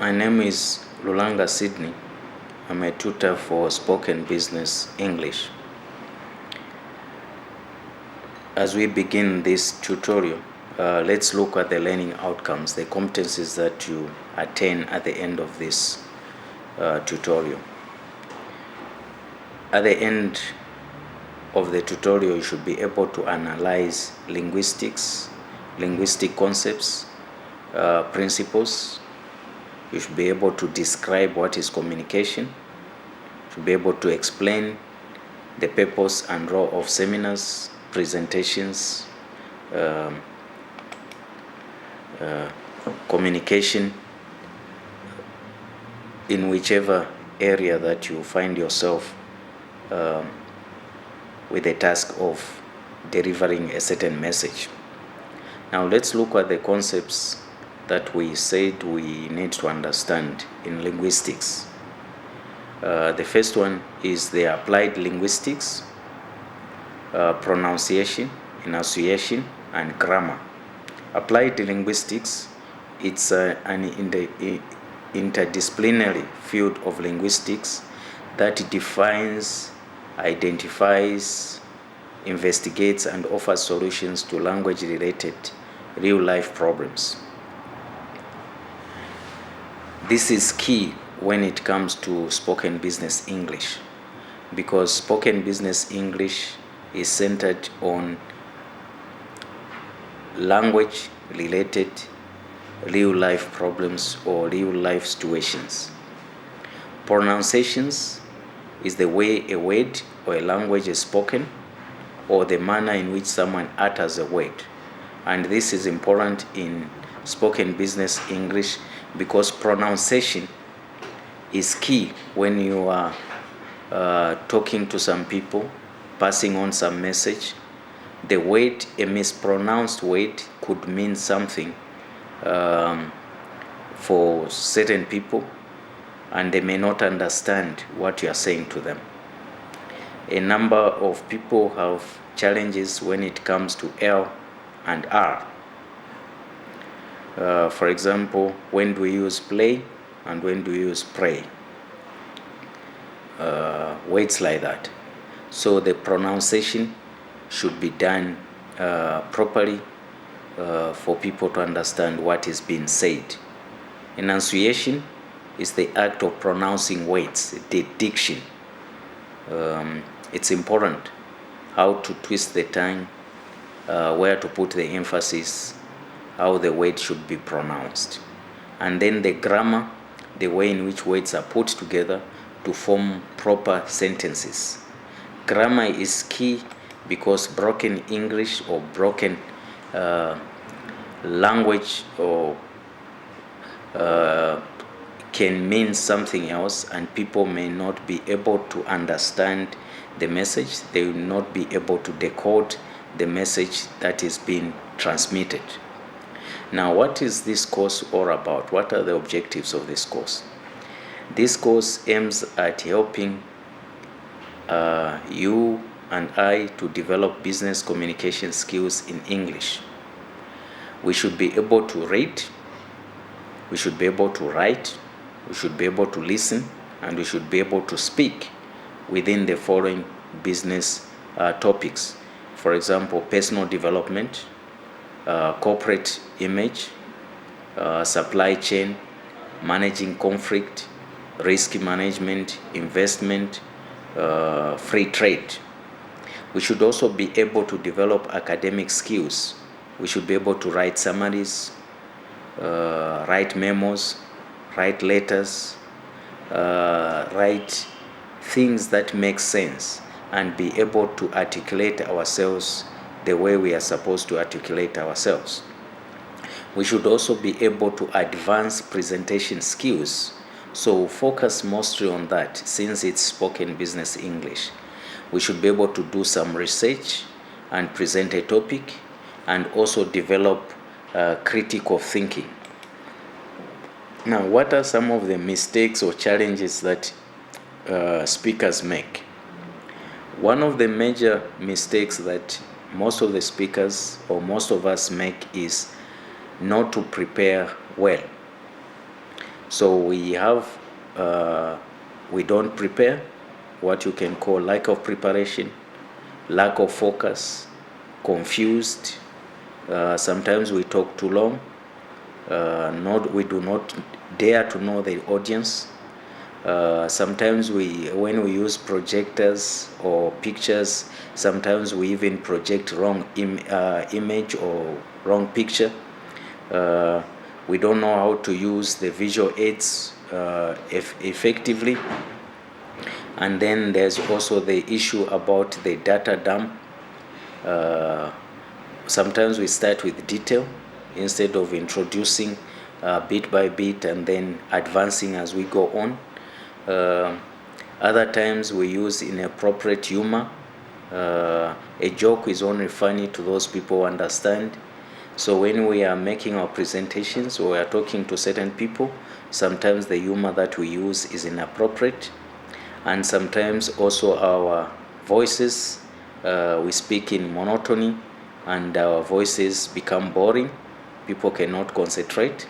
My name is Lulanga Sydney. I'm a tutor for spoken business English. As we begin this tutorial, let's look at the learning outcomes, the competencies that you attain at the end of this tutorial. At the end of the tutorial, you should be able to analyze linguistics, linguistic concepts, principles. You should be able to describe what is communication. You should be able to explain the purpose and role of seminars, presentations, communication in whichever area that you find yourself with the task of delivering a certain message. Now let's look at the concepts that we said we need to understand in linguistics. The first one is the applied linguistics, pronunciation, enunciation, and grammar. Applied linguistics, it's an interdisciplinary field of linguistics that defines, identifies, investigates, and offers solutions to language-related real-life problems. This is key when it comes to spoken business English, because spoken business English is centered on language-related real-life problems or real-life situations. Pronunciations is the way a word or a language is spoken, or the manner in which someone utters a word. And this is important in spoken business English because pronunciation is key when you are talking to some people, passing on some message. The word, a mispronounced word, could mean something for certain people, and they may not understand what you are saying to them. A number of people have challenges when it comes to L and R. For example, when do we use play and when do we use pray? Words like that. So the pronunciation should be done properly for people to understand what is being said. Enunciation is the act of pronouncing words, the diction. It's important how to twist the tongue, where to put the emphasis, how the word should be pronounced. And then the grammar, the way in which words are put together to form proper sentences. Grammar is key because broken English or broken language or can mean something else, and people may not be able to understand the message. They will not be able to decode the message that is being transmitted. Now, what is this course all about? What are the objectives of this course? This course aims at helping you and I to develop business communication skills in English. We should be able to read, we should be able to write, we should be able to listen, and we should be able to speak within the following business topics. For example, personal development, corporate image, supply chain, managing conflict, risk management, investment, free trade. We should also be able to develop academic skills. We should be able to write summaries, write memos, write letters, write things that make sense, and be able to articulate ourselves the way we are supposed to articulate ourselves. We should also be able to advance presentation skills. So focus mostly on that since it's spoken business English. We should be able to do some research and present a topic, and also develop critical thinking. Now, what are some of the mistakes or challenges that speakers make? One of the major mistakes that most of the speakers or most of us make is not to prepare well. So we don't prepare, what you can call lack of preparation, lack of focus, confused. Sometimes we talk too long. We do not dare to know the audience. Sometimes when we use projectors or pictures, sometimes we even project wrong image or wrong picture. We don't know how to use the visual aids effectively. And then there's also the issue about the data dump. Sometimes we start with detail instead of introducing bit by bit and then advancing as we go on. Other times we use inappropriate humor. A joke is only funny to those people who understand. So when we are making our presentations or we are talking to certain people, sometimes the humor that we use is inappropriate. And sometimes also our voices, we speak in monotony and our voices become boring. People cannot concentrate.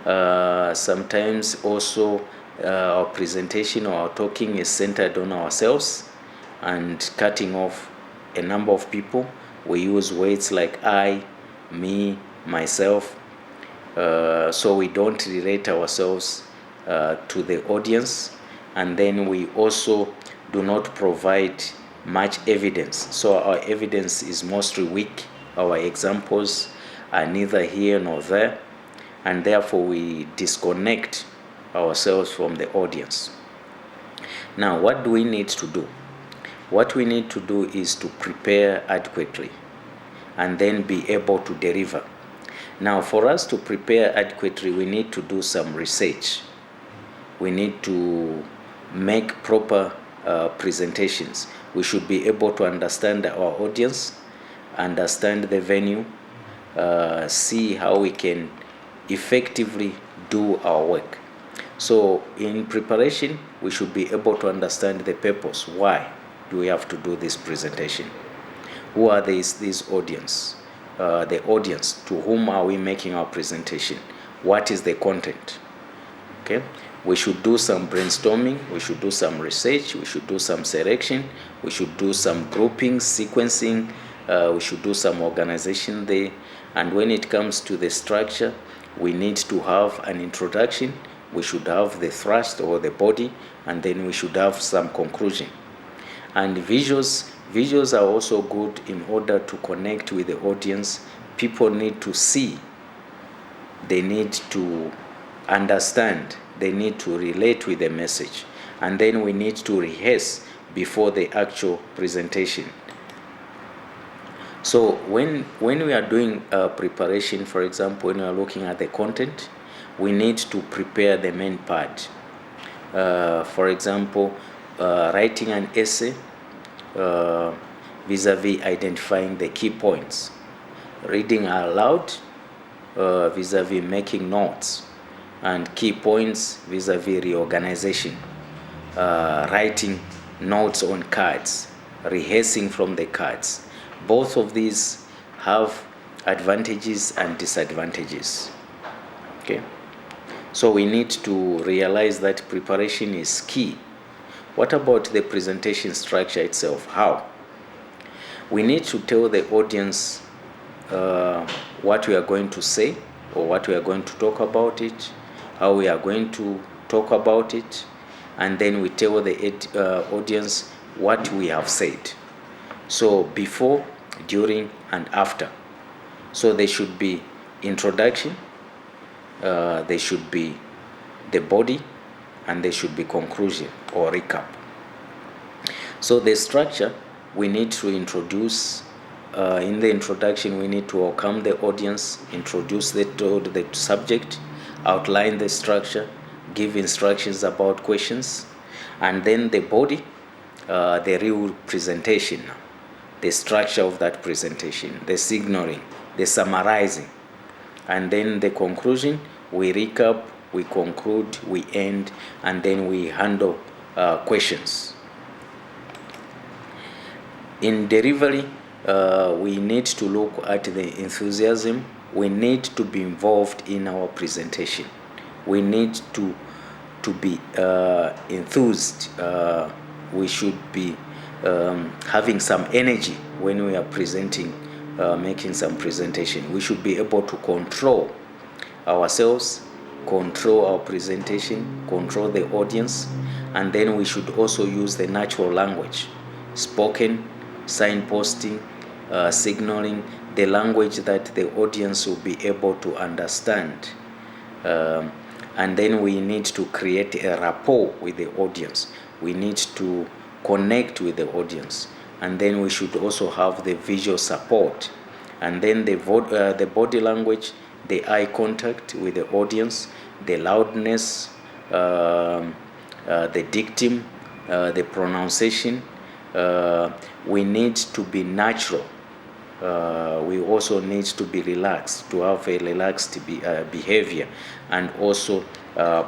Sometimes also our presentation or our talking is centered on ourselves and cutting off a number of people. We use words like I, me, myself. So we don't relate ourselves to the audience. And then we also do not provide much evidence. So our evidence is mostly weak. Our examples are neither here nor there. And therefore we disconnect ourselves from the audience. Now, what do we need to do? What we need to do is to prepare adequately and then be able to deliver. Now, for us to prepare adequately, we need to do some research. We need to make proper presentations. We should be able to understand our audience, understand the venue, see how we can effectively do our work. So in preparation, we should be able to understand the purpose. Why do we have to do this presentation? Who are this audience? The audience, to whom are we making our presentation? What is the content? Okay. We should do some brainstorming, we should do some research, we should do some selection, we should do some grouping, sequencing, we should do some organization there. And when it comes to the structure, we need to have an introduction, we should have the thrust or the body, and then we should have some conclusion. And visuals are also good in order to connect with the audience. People need to see, they need to understand, they need to relate with the message, and then we need to rehearse before the actual presentation. So when we are doing preparation, for example, when we are looking at the content, we need to prepare the main part. For example, writing an essay vis-a-vis identifying the key points, reading aloud vis-a-vis making notes, and key points vis-a-vis reorganization, writing notes on cards, rehearsing from the cards. Both of these have advantages and disadvantages. Okay, so we need to realize that preparation is key. What about the presentation structure itself? How? We need to tell the audience what we are going to say or what we are going to talk about it, how we are going to talk about it, and then we tell the audience what we have said. So before, during, and after. So there should be introduction, there should be the body, and there should be conclusion or recap. So the structure, we need to introduce, in the introduction, we need to welcome the audience, introduce the subject, outline the structure, give instructions about questions, and then the body, the real presentation, the structure of that presentation, the signaling, the summarizing, and then the conclusion, we recap, we conclude, we end, and then we handle questions. In delivery, we need to look at the enthusiasm. We need to be involved in our presentation. We need to be enthused. We should be having some energy when we are presenting, making some presentation. We should be able to control ourselves, control our presentation, control the audience, and then we should also use the natural language, spoken, signposting, signaling, the language that the audience will be able to understand. And then we need to create a rapport with the audience. We need to connect with the audience. And then we should also have the visual support. And then the body language, the eye contact with the audience, the loudness, the dictum, the pronunciation. We need to be natural. We also need to be relaxed, to have a relaxed behavior, and also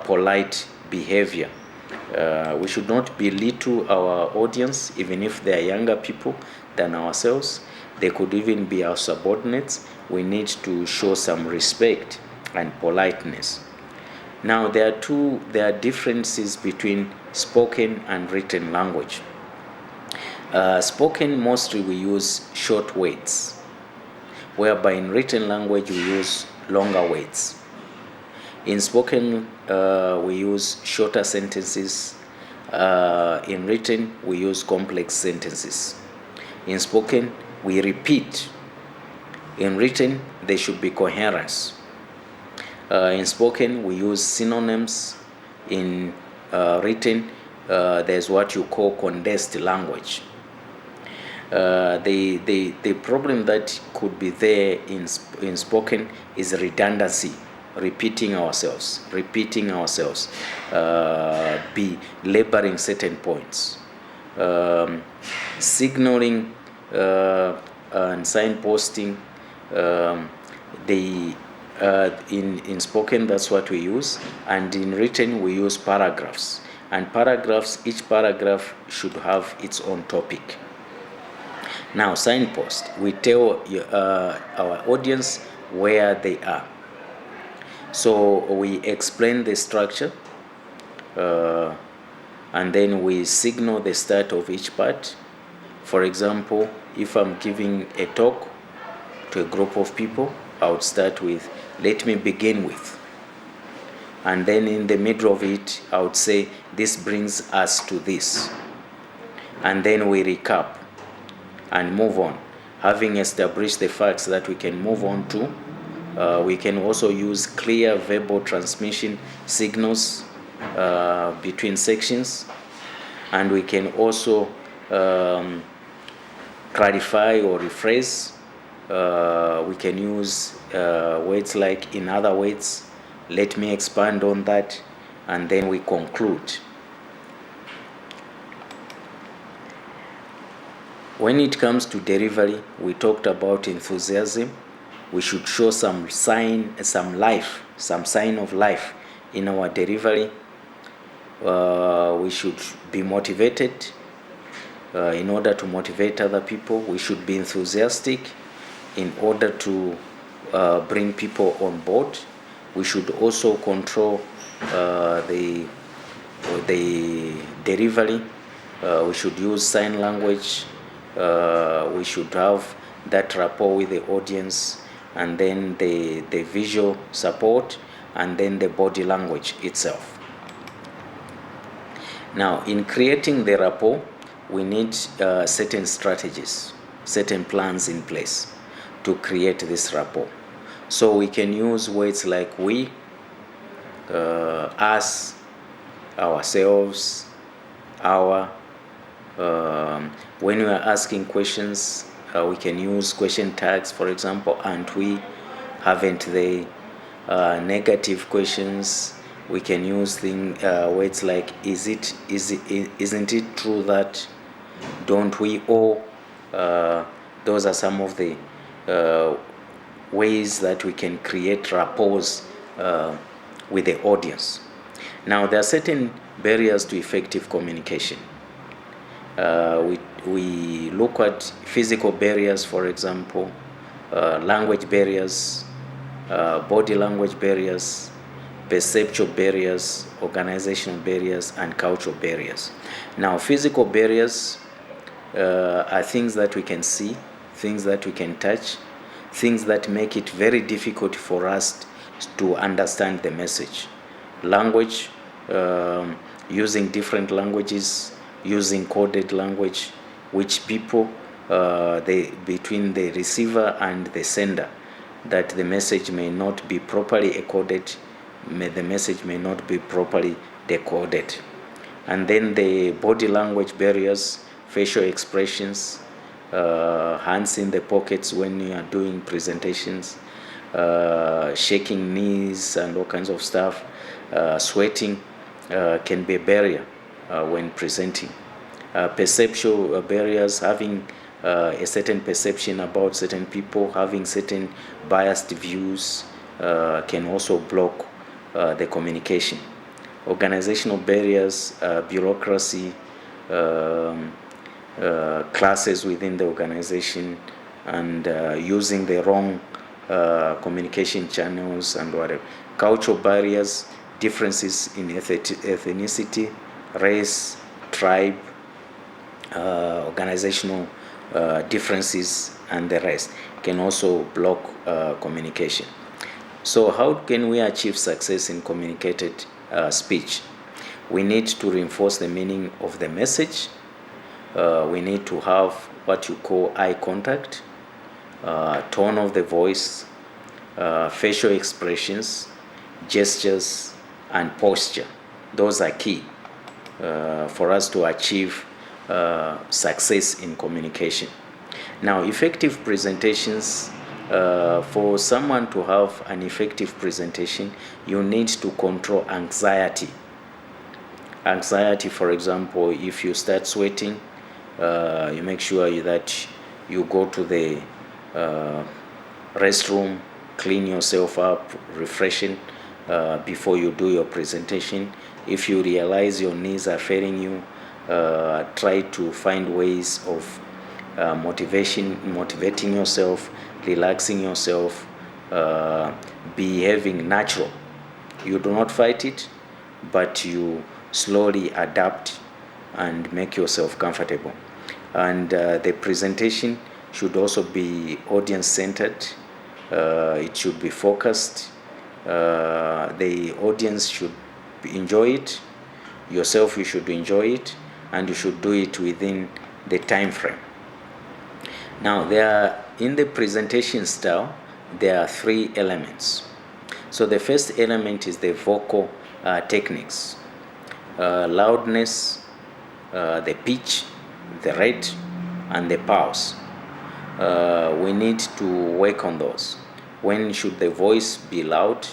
polite behavior. We should not belittle our audience, even if they are younger people than ourselves. They could even be our subordinates. We need to show some respect and politeness. Now, there are differences between spoken and written language. Spoken, mostly we use short words, whereby in written language we use longer words. In spoken, we use shorter sentences. In written, we use complex sentences. In spoken, we repeat. In written, there should be coherence. In spoken, we use synonyms. In written, there's what you call condensed language. The problem that could be there in spoken is redundancy, repeating ourselves, be laboring certain points, signaling and signposting. In spoken, that's what we use, and in written we use paragraphs. And each paragraph should have its own topic. Now, signpost, we tell our audience where they are. So we explain the structure, and then we signal the start of each part. For example, if I'm giving a talk to a group of people, I would start with, let me begin with. And then in the middle of it, I would say, this brings us to this. And then we recap and move on. Having established the facts that we can move on to, we can also use clear verbal transmission signals between sections, and we can also clarify or rephrase. We can use words like, in other words, let me expand on that, and then we conclude. When it comes to delivery, we talked about enthusiasm. We should show some sign of life in our delivery. We should be motivated. In order to motivate other people, we should be enthusiastic in order to bring people on board. We should also control the delivery. We should use sign language. We should have that rapport with the audience, and then the visual support, and then the body language itself. Now, in creating the rapport, we need certain strategies, certain plans in place to create this rapport. So we can use words like we, us, ourselves, our. When we are asking questions, we can use question tags, for example, aren't we, haven't they. Negative questions, we can use words like isn't it true that, don't we all. Those are some of the ways that we can create rapports with the audience. Now, there are certain barriers to effective communication. We look at physical barriers, for example, language barriers, body language barriers, perceptual barriers, organizational barriers, and cultural barriers. Now, physical barriers are things that we can see, things that we can touch, things that make it very difficult for us to understand the message. Language, using different languages, using coded language, which people, between the receiver and the sender, that the message may not be properly encoded, the message may not be properly decoded. And then the body language barriers, facial expressions, hands in the pockets when you are doing presentations, shaking knees and all kinds of stuff, sweating can be a barrier when presenting. Perceptual barriers, having a certain perception about certain people, having certain biased views, can also block the communication. Organizational barriers, bureaucracy, classes within the organization, and using the wrong communication channels and whatever. Cultural barriers, differences in ethnicity, race, tribe, organizational differences, and the rest can also block communication. So how can we achieve success in communicated speech? We need to reinforce the meaning of the message. We need to have what you call eye contact, tone of the voice, facial expressions, gestures, and posture. Those are key for us to achieve success in communication. Now, effective presentations, for someone to have an effective presentation, you need to control anxiety. Anxiety, for example, if you start sweating, you make sure that you go to the restroom, clean yourself up, refreshing before you do your presentation. If you realize your knees are failing you, try to find ways of motivating yourself, relaxing yourself, behaving natural. You do not fight it, but you slowly adapt and make yourself comfortable. And the presentation should also be audience-centered. It should be focused. The audience should enjoy it. Yourself, you should enjoy it, and you should do it within the time frame. Now, in the presentation style, there are 3 elements. So the first element is the vocal techniques. Loudness, the pitch, the rate, and the pause. We need to work on those. When should the voice be loud?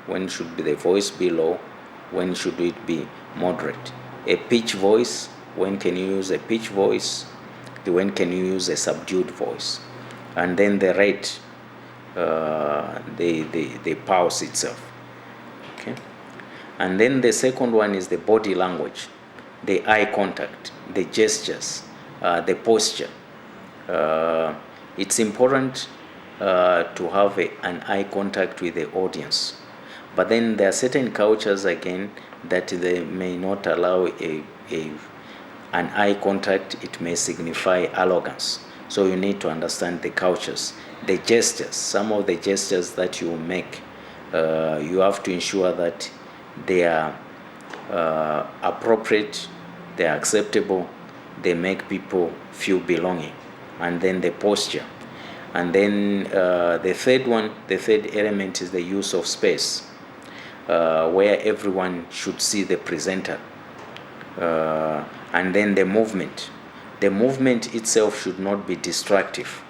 When should the voice be low? When should it be moderate? A pitch voice, when can you use a pitch voice? When can you use a subdued voice? And then the rate, the pause itself. Okay. And then the second one is the body language, the eye contact, the gestures, the posture. It's important to have an eye contact with the audience. But then there are certain cultures, again, that they may not allow an eye contact. It may signify arrogance. So you need to understand the cultures. The gestures, some of the gestures that you make, you have to ensure that they are appropriate, they are acceptable, they make people feel belonging. And then the posture. And then the third element is the use of space, where everyone should see the presenter. And then the movement. The movement itself should not be distractive.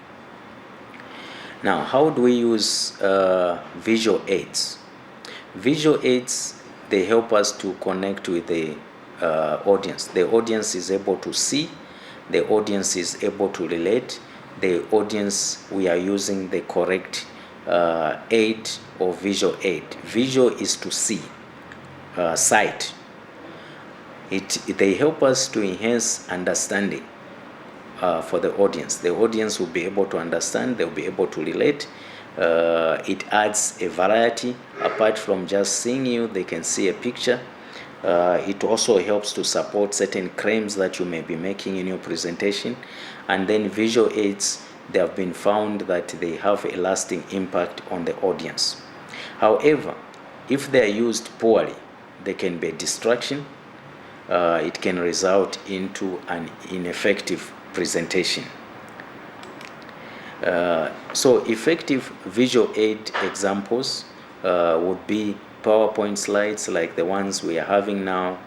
Now, how do we use visual aids? Visual aids, they help us to connect with the audience. The audience is able to see. The audience is able to relate. The audience, we are using the correct aid or visual aid. Visual is to see, sight. They help us to enhance understanding for the audience. The audience will be able to understand, they'll be able to relate, It adds a variety. Apart from just seeing you, they can see a picture. It also helps to support certain claims that you may be making in your presentation. And then visual aids, they have been found that they have a lasting impact on the audience. However, if they are used poorly, they can be a distraction. It can result into an ineffective presentation. So effective visual aid examples would be PowerPoint slides like the ones we are having now,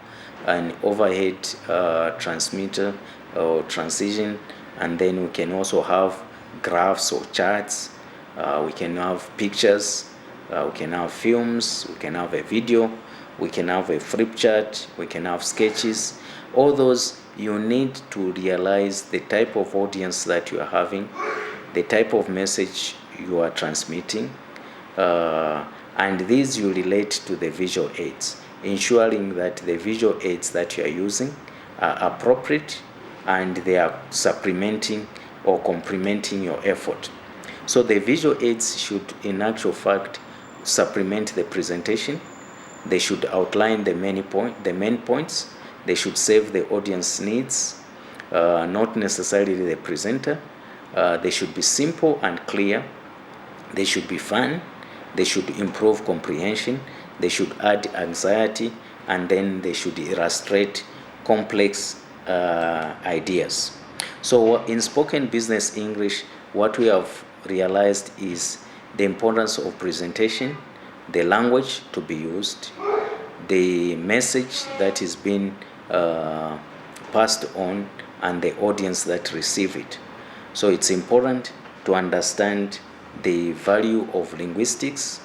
an overhead transmitter or transition, and then we can also have graphs or charts. We can have pictures, we can have films, we can have a video, we can have a flip chart, we can have sketches. All those, you need to realize the type of audience that you are having, the type of message you are transmitting, and these you relate to the visual aids, ensuring that the visual aids that you are using are appropriate and they are supplementing or complementing your effort. So the visual aids should, in actual fact, supplement the presentation. They should outline the main points. They should serve the audience needs, not necessarily the presenter. They should be simple and clear. They should be fun. They should improve comprehension. They should add anxiety, and then they should illustrate complex ideas. So in spoken business English, what we have realized is the importance of presentation, the language to be used, the message that is being passed on, and the audience that receive it. So it's important to understand the value of linguistics,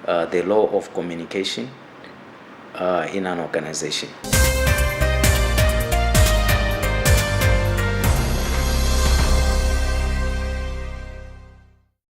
the law of communication in an organization.